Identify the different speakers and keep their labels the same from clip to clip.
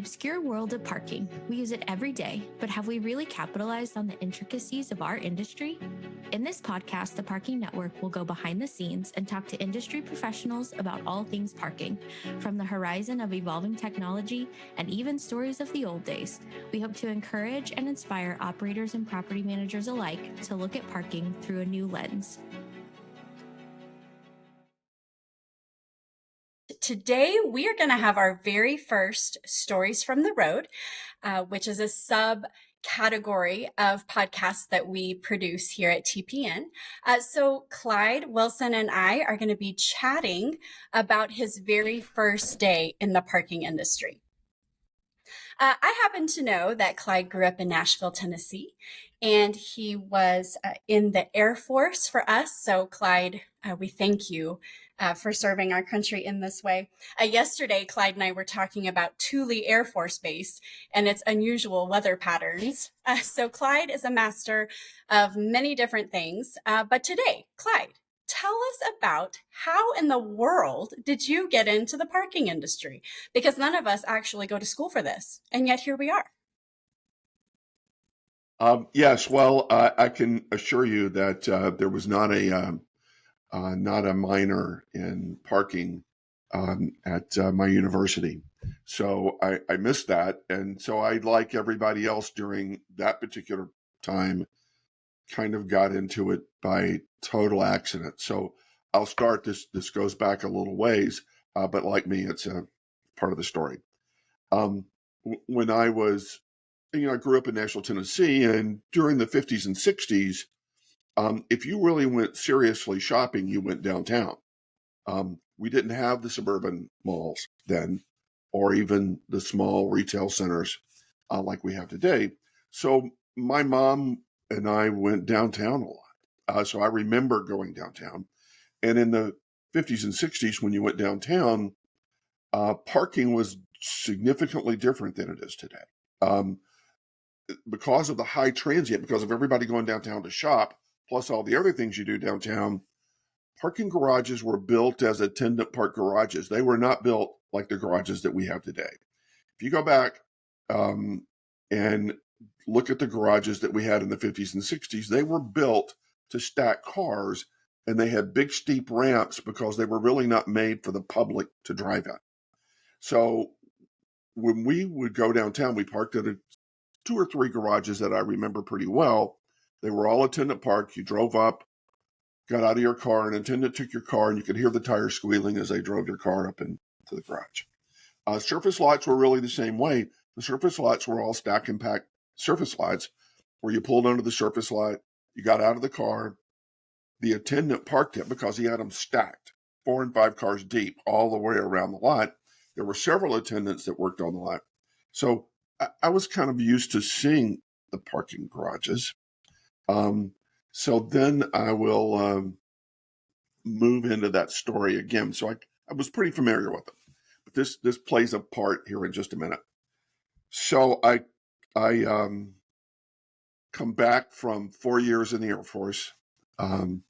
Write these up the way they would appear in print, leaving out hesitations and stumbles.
Speaker 1: obscure world of parking. We use it every day, but have we really capitalized on the intricacies of our industry? In this podcast, the Parking Network will go behind the scenes and talk to industry professionals about all things parking, from the horizon of evolving technology and even stories of the old days. We hope to encourage and inspire operators and property managers alike to look at parking through a new lens.
Speaker 2: Today, we are going to have our very first Stories from the Road, which is a subcategory of podcasts that we produce here at TPN. So Clyde Wilson and I are going to be chatting about his very first day in the parking industry. I happen to know that Clyde grew up in Nashville, Tennessee, and he was in the Air Force for us. So Clyde, we thank you for serving our country in this way. Yesterday, Clyde and I were talking about Thule Air Force Base and its unusual weather patterns. So Clyde is a master of many different things. But today, Clyde, tell us about how in the world did you get into the parking industry? Because none of us actually go to school for this, and yet here we are.
Speaker 3: Yes, well, I can assure you that there was not a minor in parking at my university. So I missed that. And so I, like everybody else during that particular time, kind of got into it by total accident. So I'll start this. This goes back a little ways, but like me, it's a part of the story. When I was, I grew up in Nashville, Tennessee, and during the 50s and 60s, if you really went seriously shopping, you went downtown. We didn't have the suburban malls then, or even the small retail centers like we have today. So my mom and I went downtown a lot. So I remember going downtown. And in the 50s and 60s, when you went downtown, parking was significantly different than it is today. Because of the high transient, because of everybody going downtown to shop, plus all the other things you do downtown, parking garages were built as attendant park garages. They were not built like the garages that we have today. If you go back and look at the garages that we had in the 50s and 60s, they were built to stack cars, and they had big steep ramps because they were really not made for the public to drive in. So when we would go downtown, we parked at 2 or 3 garages that I remember pretty well. They were all attendant park. You drove up, got out of your car, an attendant took your car, and you could hear the tires squealing as they drove your car up into the garage. Surface lots were really the same way. The surface lots were all stack and pack surface lots where you pulled under the surface lot, you got out of the car, the attendant parked it because he had them stacked 4 and 5 cars deep all the way around the lot. There were several attendants that worked on the lot. So I was kind of used to seeing the parking garages. So then I will move into that story again. So I was pretty familiar with it. But this plays a part here in just a minute. So I come back from 4 years in the Air Force, and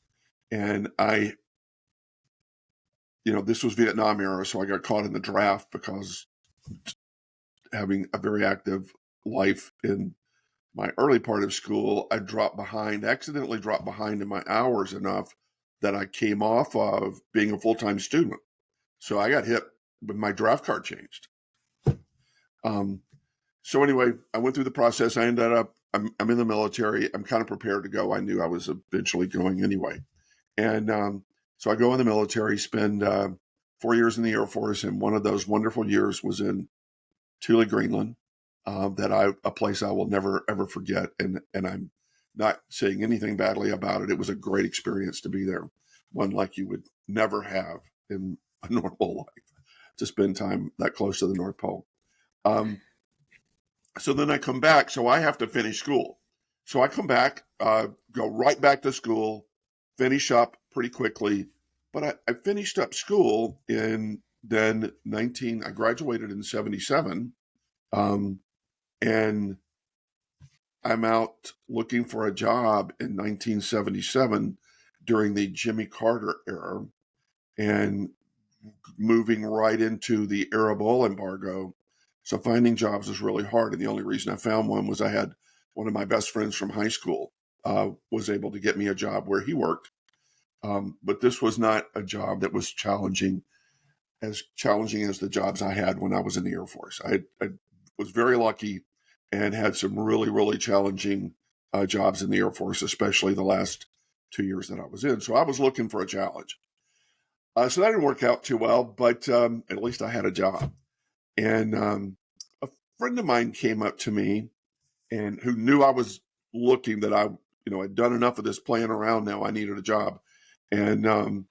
Speaker 3: this was Vietnam era, so I got caught in the draft because having a very active life in my early part of school, I accidentally dropped behind in my hours enough that I came off of being a full-time student. So I got hit with my draft card changed. So anyway, I went through the process. I ended up, I'm in the military. I'm kind of prepared to go. I knew I was eventually going anyway. And so I go in the military, spend 4 years in the Air Force. And one of those wonderful years was in Thule, Greenland, a place I will never, ever forget. And I'm not saying anything badly about it. It was a great experience to be there. One like you would never have in a normal life, to spend time that close to the North Pole. So then I come back. So I have to finish school. So I come back, go right back to school, finish up pretty quickly. But I finished up school I graduated in 77. And I'm out looking for a job in 1977 during the Jimmy Carter era and moving right into the Arab oil embargo. So finding jobs was really hard. And the only reason I found one was I had one of my best friends from high school was able to get me a job where he worked. But this was not a job that was challenging as the jobs I had when I was in the Air Force. I was very lucky and had some really, really challenging jobs in the Air Force, especially the last 2 years that I was in. So I was looking for a challenge. So that didn't work out too well, but at least I had a job. And a friend of mine came up to me and who knew I was looking, that I, had done enough of this playing around now. I needed a job. And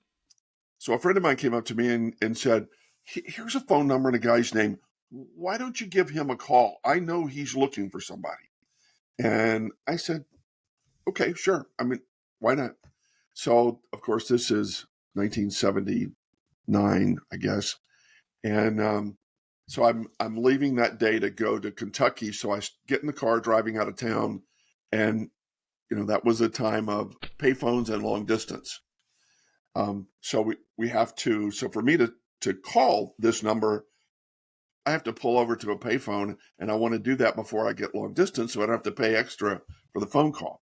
Speaker 3: so a friend of mine came up to me and said, here's a phone number and a guy's name. Why don't you give him a call? I know he's looking for somebody. And I said, okay, sure. I mean, why not? So, of course, this is 1979, I guess. And so I'm leaving that day to go to Kentucky. So I get in the car driving out of town. And, that was a time of payphones and long distance. So we have to, so for me to call this number, I have to pull over to a payphone, and I want to do that before I get long distance, so I don't have to pay extra for the phone call.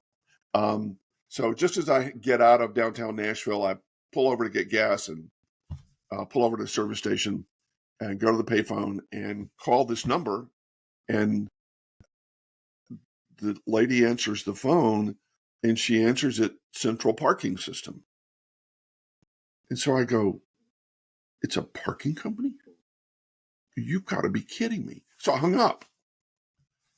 Speaker 3: So just as I get out of downtown Nashville, I pull over to get gas and pull over to the service station and go to the payphone and call this number. And the lady answers the phone, and she answers it Central Parking System. And so I go, it's a parking company? You've got to be kidding me. So I hung up.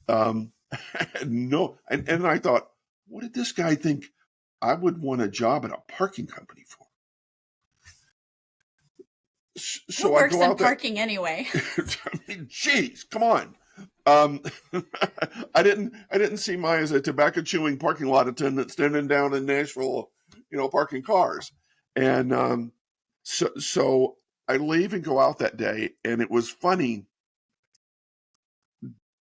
Speaker 3: No. And I thought, what did this guy think I would want a job at a parking company for? So
Speaker 2: Who works
Speaker 3: I go out
Speaker 2: in parking anyway?
Speaker 3: I mean, geez, come on. I didn't see mine as a tobacco chewing parking lot attendant standing down in Nashville, parking cars. And so I leave and go out that day. And it was funny.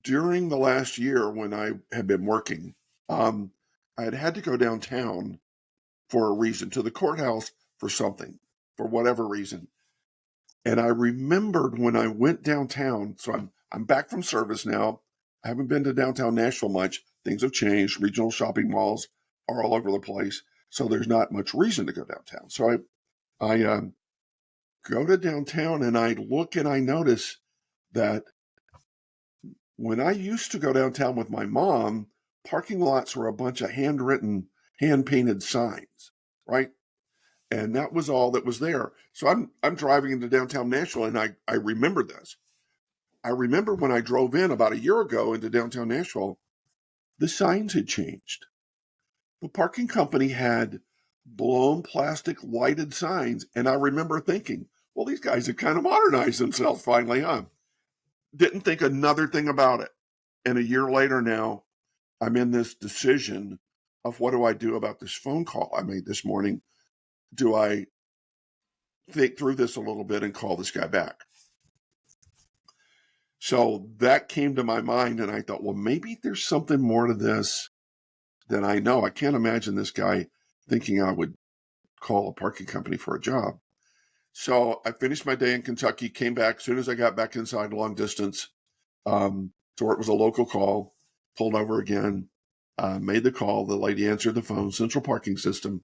Speaker 3: During the last year when I had been working, I had to go downtown for a reason, to the courthouse for something, for whatever reason. And I remembered when I went downtown, so I'm back from service now. I haven't been to downtown Nashville much. Things have changed. Regional shopping malls are all over the place. So there's not much reason to go downtown. So I go to downtown and I look and I notice that when I used to go downtown with my mom, parking lots were a bunch of handwritten, hand-painted signs, right? And that was all that was there. So I'm driving into downtown Nashville, and I remember this. I remember when I drove in about a year ago into downtown Nashville, the signs had changed. The parking company had blown plastic lighted signs, and I remember thinking, well, these guys have kind of modernized themselves finally, huh? Didn't think another thing about it. And a year later now, I'm in this decision of what do I do about this phone call I made this morning? Do I think through this a little bit and call this guy back? So that came to my mind, and I thought, well, maybe there's something more to this than I know. I can't imagine this guy thinking I would call a parking company for a job. So I finished my day in Kentucky, came back. As soon as I got back inside long distance, to where it was a local call, pulled over again, made the call. The lady answered the phone, Central Parking System.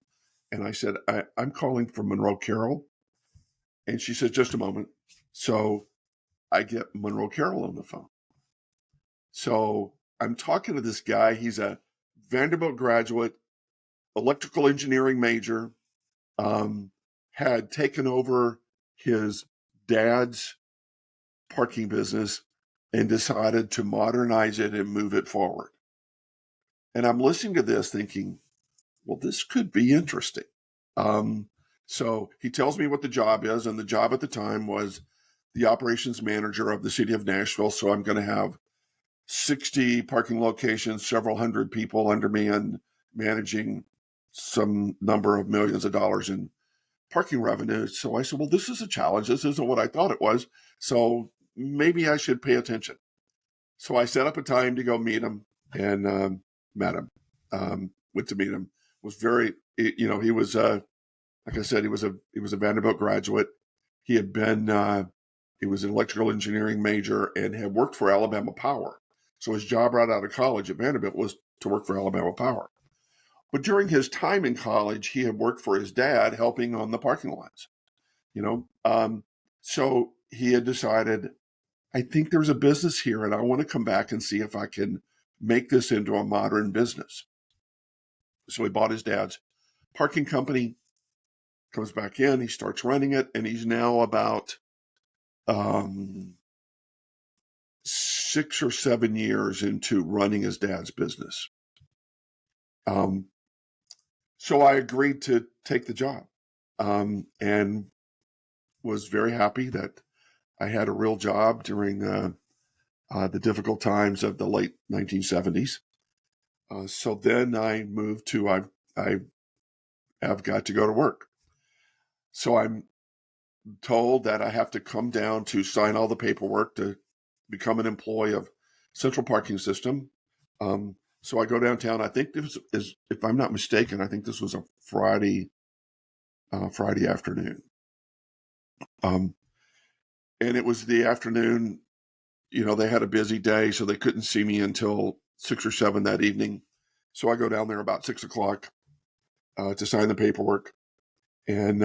Speaker 3: And I said, I'm calling from Monroe Carroll. And she said, just a moment. So I get Monroe Carroll on the phone. So I'm talking to this guy. He's a Vanderbilt graduate, electrical engineering major, had taken over his dad's parking business and decided to modernize it and move it forward. And I'm listening to this thinking, well, this could be interesting. So he tells me what the job is, and the job at the time was the operations manager of the city of Nashville. So I'm going to have 60 parking locations, several hundred people under me, and managing some number of millions of dollars in parking revenue. So I said, well, this is a challenge. This isn't what I thought it was. So maybe I should pay attention. So I set up a time to go meet him, and met him. Went to meet him. Was very, he was, like I said, he was a Vanderbilt graduate. He had been He was an electrical engineering major and had worked for Alabama Power. So his job right out of college at Vanderbilt was to work for Alabama Power. But during his time in college, he had worked for his dad helping on the parking lots, you know. So he had decided, I think there's a business here and I want to come back and see if I can make this into a modern business. So he bought his dad's parking company, comes back in, he starts running it, and he's now about 6 or 7 years into running his dad's business. So I agreed to take the job, and was very happy that I had a real job during the difficult times of the late 1970s. So then I moved to, I have got to go to work. So I'm told that I have to come down to sign all the paperwork to become an employee of Central Parking System. So I go downtown. I think this is, if I'm not mistaken, I think this was a Friday afternoon. And it was the afternoon, they had a busy day, so they couldn't see me until 6 or 7 that evening. So I go down there about 6 o'clock to sign the paperwork. And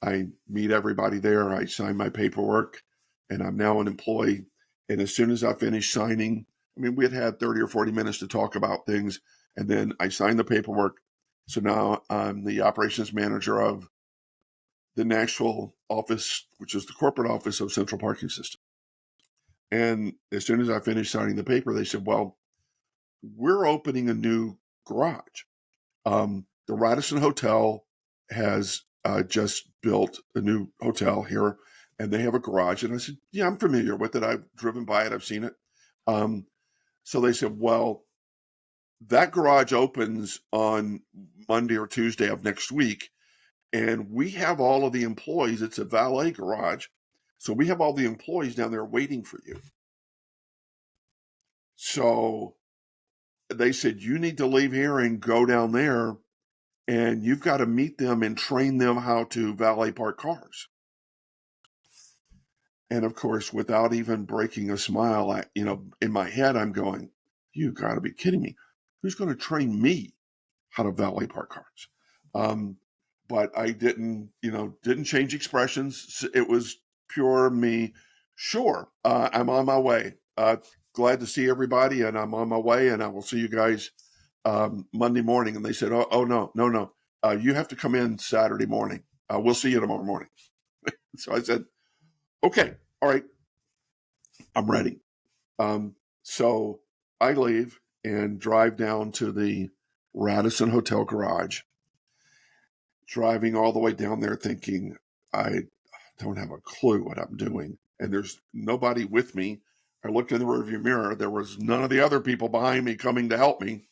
Speaker 3: I meet everybody there. I sign my paperwork, and I'm now an employee. And as soon as I finish signing, we had 30 or 40 minutes to talk about things, and then I signed the paperwork. So now I'm the operations manager of the Nashville office, which is the corporate office of Central Parking System. And as soon as I finished signing the paper, they said, well, we're opening a new garage. The Radisson Hotel has just built a new hotel here, and they have a garage. And I said, yeah, I'm familiar with it. I've driven by it. I've seen it. So they said, well, that garage opens on Monday or Tuesday of next week, and we have all of the employees. It's a valet garage. So we have all the employees down there waiting for you. So they said, you need to leave here and go down there, and you've got to meet them and train them how to valet park cars. And of course, without even breaking a smile, in my head, I'm going, you got to be kidding me. Who's going to train me how to valet park cars? But I didn't change expressions. It was pure me. Sure, I'm on my way. Glad to see everybody, and I'm on my way, and I will see you guys Monday morning. And they said, oh no. You have to come in Saturday morning. We'll see you tomorrow morning. So I said, okay, all right, I'm ready. So I leave and drive down to the Radisson Hotel garage, driving all the way down there thinking, I don't have a clue what I'm doing. And there's nobody with me. I looked in the rearview mirror. There was none of the other people behind me coming to help me.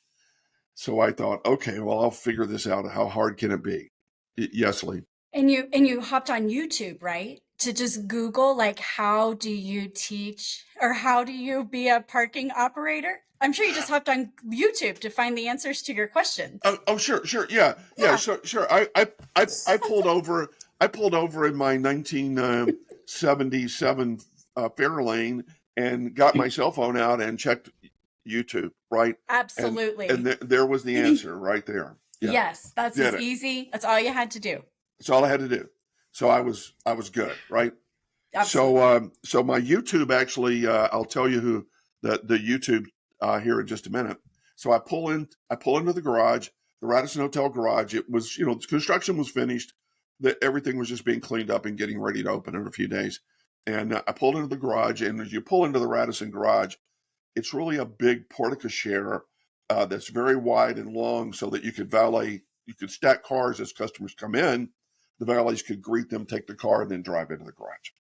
Speaker 3: So I thought, okay, well, I'll figure this out. How hard can it be? Yes, Lee.
Speaker 2: And you hopped on YouTube, right? To just Google, like, how do you teach or how do you be a parking operator? I'm sure you just hopped on YouTube to find the answers to your questions.
Speaker 3: Oh, sure. Yeah. Sure. I pulled over. I pulled over in my 1977 Fairlane and got my cell phone out and checked YouTube. Right.
Speaker 2: Absolutely.
Speaker 3: And there was the answer right there.
Speaker 2: Yeah. Yes, that's as easy. That's all you had to do.
Speaker 3: That's all I had to do. So I was good. Right.
Speaker 2: Absolutely.
Speaker 3: So my YouTube actually, I'll tell you who the YouTube here in just a minute. So I pull into the garage, the Radisson Hotel garage. It was, the construction was finished. Everything was just being cleaned up and getting ready to open in a few days. And I pulled into the garage, and as you pull into the Radisson garage, it's really a big porte-cochere that's very wide and long, so that you could stack cars as customers come in. The valets could greet them, take the car, and then drive into the garage.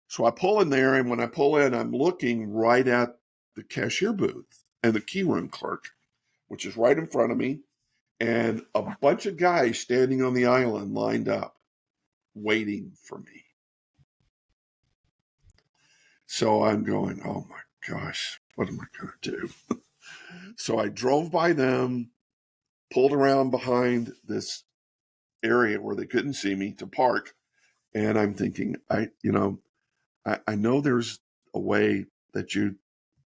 Speaker 3: So I pull in there, and when I pull in, I'm looking right at the cashier booth and the key room clerk, which is right in front of me, and a bunch of guys standing on the island lined up, waiting for me. So I'm going, oh my gosh, what am I going to do? So I drove by them, pulled around behind this area where they couldn't see me to park, and I'm thinking, I know there's a way that you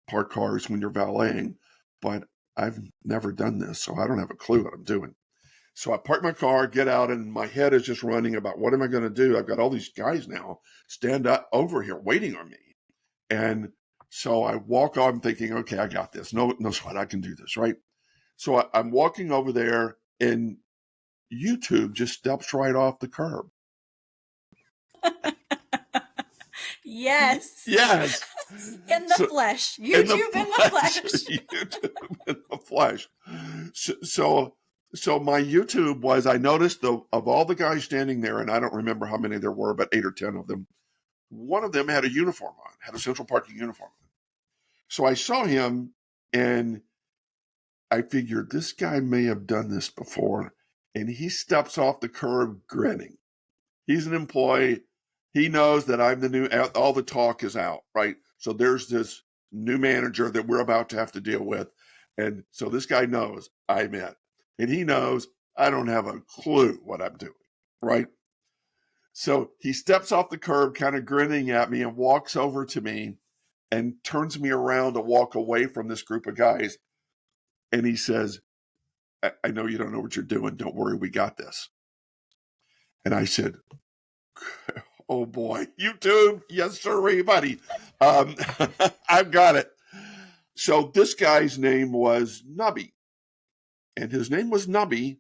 Speaker 3: park cars when you're valeting, but I've never done this, so I don't have a clue what I'm doing. So I park my car, get out, and my head is just running about what am I going to do? I've got all these guys now stand up over here waiting on me. And so I walk on thinking, okay, I got this. No sweat, I can do this, right? So I'm walking over there, and YouTube just steps right off the curb.
Speaker 2: Yes.
Speaker 3: Yes.
Speaker 2: In the flesh. YouTube in the flesh.
Speaker 3: YouTube in the flesh. So my YouTube was, I noticed of all the guys standing there, and I don't remember how many there were, but 8 or 10 of them, one of them had a uniform on, had a central parking uniform on. So I saw him, and I figured this guy may have done this before, and he steps off the curb grinning. He's an employee. He knows that I'm the new, all the talk is out, right? So there's this new manager that we're about to have to deal with. And so this guy knows I'm in. And he knows I don't have a clue what I'm doing, right? So he steps off the curb, kind of grinning at me, and walks over to me and turns me around to walk away from this group of guys. And he says, I know you don't know what you're doing. Don't worry, we got this. And I said, oh boy, YouTube, yes sir, buddy. I've got it. So this guy's name was Nubby. And his name was Nubby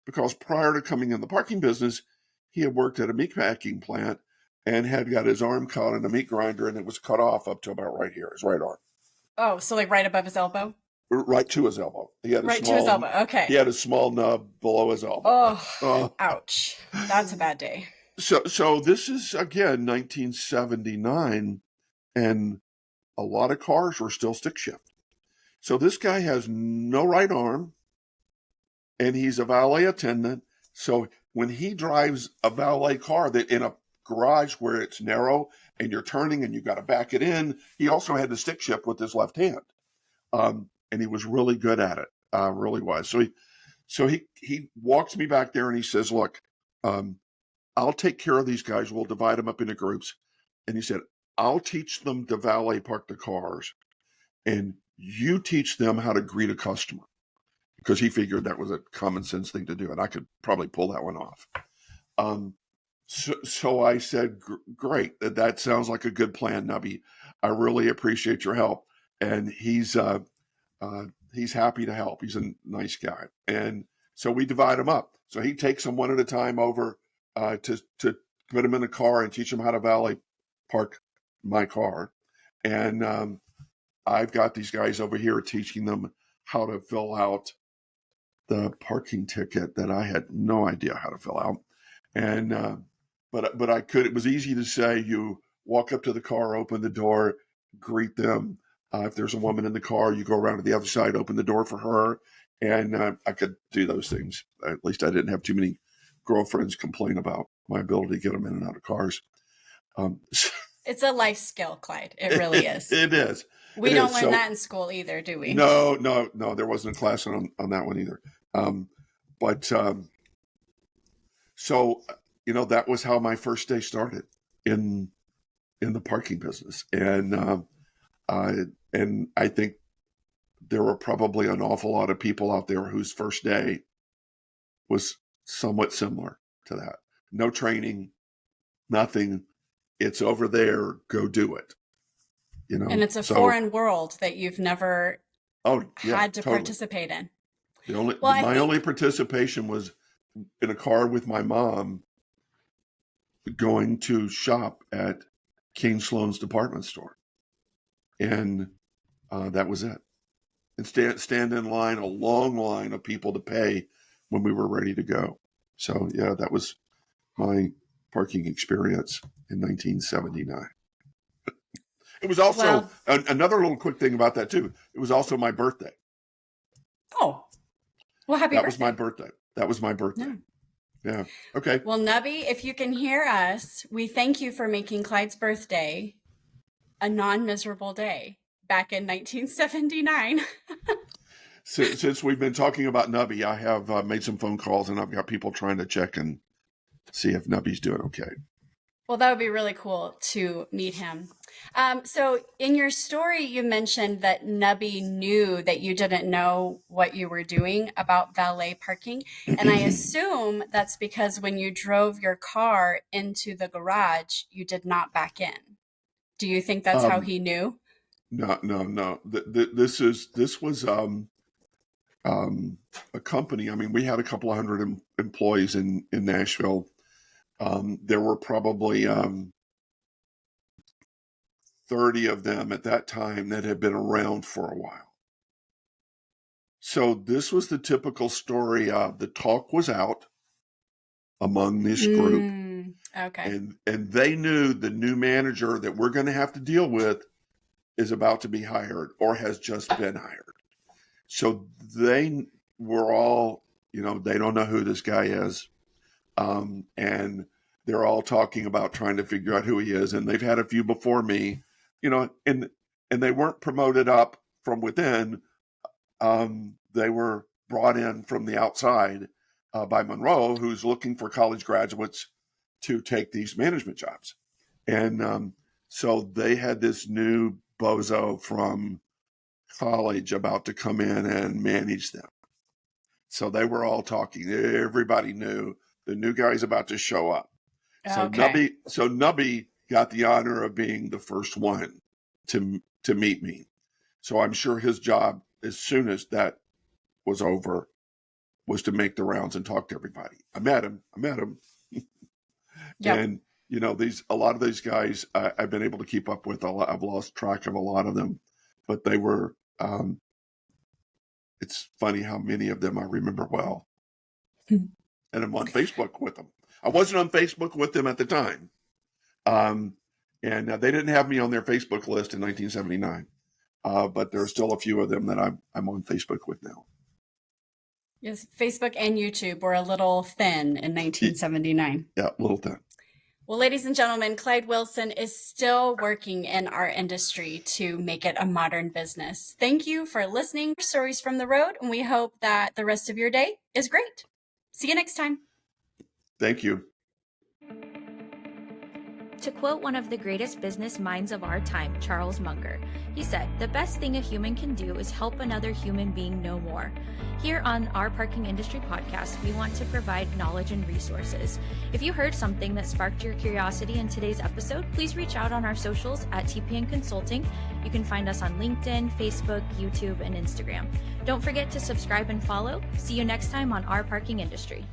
Speaker 3: because prior to coming in the parking business, he had worked at a meat packing plant and had got his arm caught in a meat grinder, and it was cut off up to about right here, his right arm.
Speaker 2: Oh, so like right above his elbow?
Speaker 3: Right to his elbow. He had
Speaker 2: to his elbow. Okay.
Speaker 3: He had a small nub below his elbow.
Speaker 2: Oh, ouch. That's a bad day.
Speaker 3: So this is, again, 1979, and a lot of cars were still stick shift. So this guy has no right arm, and he's a valet attendant. So when he drives a valet car that in a garage where it's narrow and you're turning and you've got to back it in, he also had to stick shift with his left hand. And he was really good at it, really was. So he walks me back there and he says, look, I'll take care of these guys. We'll divide them up into groups. And he said, I'll teach them to valet park the cars, and you teach them how to greet a customer, because he figured that was a common sense thing to do, and I could probably pull that one off. So I said, great, that sounds like a good plan, Nubby. I really appreciate your help. And he's happy to help. He's a nice guy. And so we divide them up. So he takes them one at a time over to put them in a car and teach them how to valet park my car. And I've got these guys over here teaching them how to fill out the parking ticket that I had no idea how to fill out. And but I could. It was easy to say, you walk up to the car, open the door, greet them. If there's a woman in the car, you go around to the other side, open the door for her. And I could do those things. At least I didn't have too many girlfriends complain about my ability to get them in and out of cars.
Speaker 2: It's a life skill, Clyde. It really is.
Speaker 3: It is.
Speaker 2: We don't learn that in school either, do we?
Speaker 3: No. There wasn't a class on that one either. So, that was how my first day started in the parking business. And I think there were probably an awful lot of people out there whose first day was somewhat similar to that. No training, nothing. It's over there. Go do it.
Speaker 2: And it's a foreign world that you've never had to participate in.
Speaker 3: My only participation was in a car with my mom going to shop at King Sloan's department store. And that was it. And stand in line, a long line of people to pay when we were ready to go. So, yeah, that was my parking experience in 1979. It was also another little quick thing about that, too. It was also my birthday.
Speaker 2: Oh, well, happy birthday.
Speaker 3: That was my birthday. Yeah. Okay.
Speaker 2: Well, Nubby, if you can hear us, we thank you for making Clyde's birthday a non-miserable day back in 1979.
Speaker 3: Since we've been talking about Nubby, I have made some phone calls, and I've got people trying to check and see if Nubby's doing okay.
Speaker 2: Well, that would be really cool to meet him. So in your story, you mentioned that Nubby knew that you didn't know what you were doing about valet parking. And I assume that's because when you drove your car into the garage, you did not back in. Do you think that's how he knew?
Speaker 3: No. This was a company. I mean, we had a couple of hundred employees in Nashville. There were probably 30 of them at that time that had been around for a while. So this was the typical story of the talk was out among this group.
Speaker 2: Okay.
Speaker 3: And they knew the new manager that we're going to have to deal with is about to be hired or has just been hired. So they were all, they don't know who this guy is. And they're all talking about trying to figure out who he is. And they've had a few before me, and they weren't promoted up from within. They were brought in from the outside by Monroe, who's looking for college graduates to take these management jobs. And so they had this new bozo from college about to come in and manage them. So they were all talking. Everybody knew the new guy's about to show up. So
Speaker 2: Okay.
Speaker 3: Nubby got the honor of being the first one to meet me. So I'm sure his job, as soon as that was over, was to make the rounds and talk to everybody. I met him.
Speaker 2: Yep.
Speaker 3: And a lot of these guys I've been able to keep up with. I've lost track of a lot of them, but they were. It's funny how many of them I remember well, and I'm on Facebook with them. I wasn't on Facebook with them at the time, and they didn't have me on their Facebook list in 1979. But there are still a few of them that I'm on Facebook with now.
Speaker 2: Yes, Facebook and YouTube were a little thin in 1979.
Speaker 3: Yeah, a little thin.
Speaker 2: Well, ladies and gentlemen, Clyde Wilson is still working in our industry to make it a modern business. Thank you for listening to Stories from the Road, and we hope that the rest of your day is great. See you next time.
Speaker 3: Thank you.
Speaker 1: To quote one of the greatest business minds of our time, Charles Munger, he said, "The best thing a human can do is help another human being know more." Here on our Parking Industry Podcast, we want to provide knowledge and resources. If you heard something that sparked your curiosity in today's episode, please reach out on our socials at TPN Consulting. You can find us on LinkedIn, Facebook, YouTube, and Instagram. Don't forget to subscribe and follow. See you next time on Our Parking Industry.